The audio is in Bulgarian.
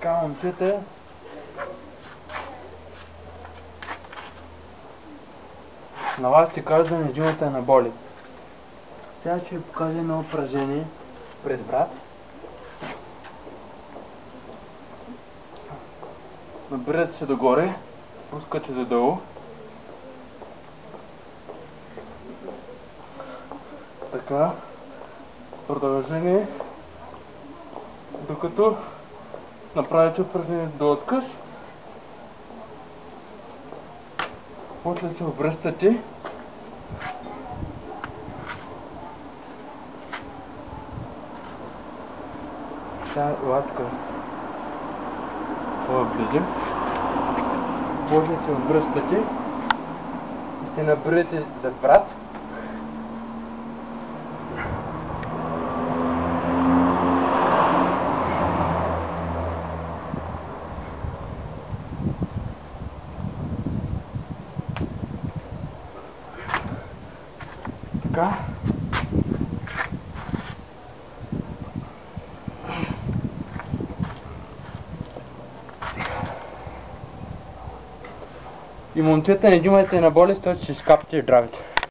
Така, момчета. На вас ще кажа да не джимате на боли. Сега ще ви покажа едно упражнение пред брат. Набирате се догоре, пускате додолу. Така, продължение, докато направите упражнението до отказ. После се обръщате. Сега латка по-близо. После се обръщате и се набирате зад брат. Така. И момчета, не думайте на болест, той ще скапите здравето.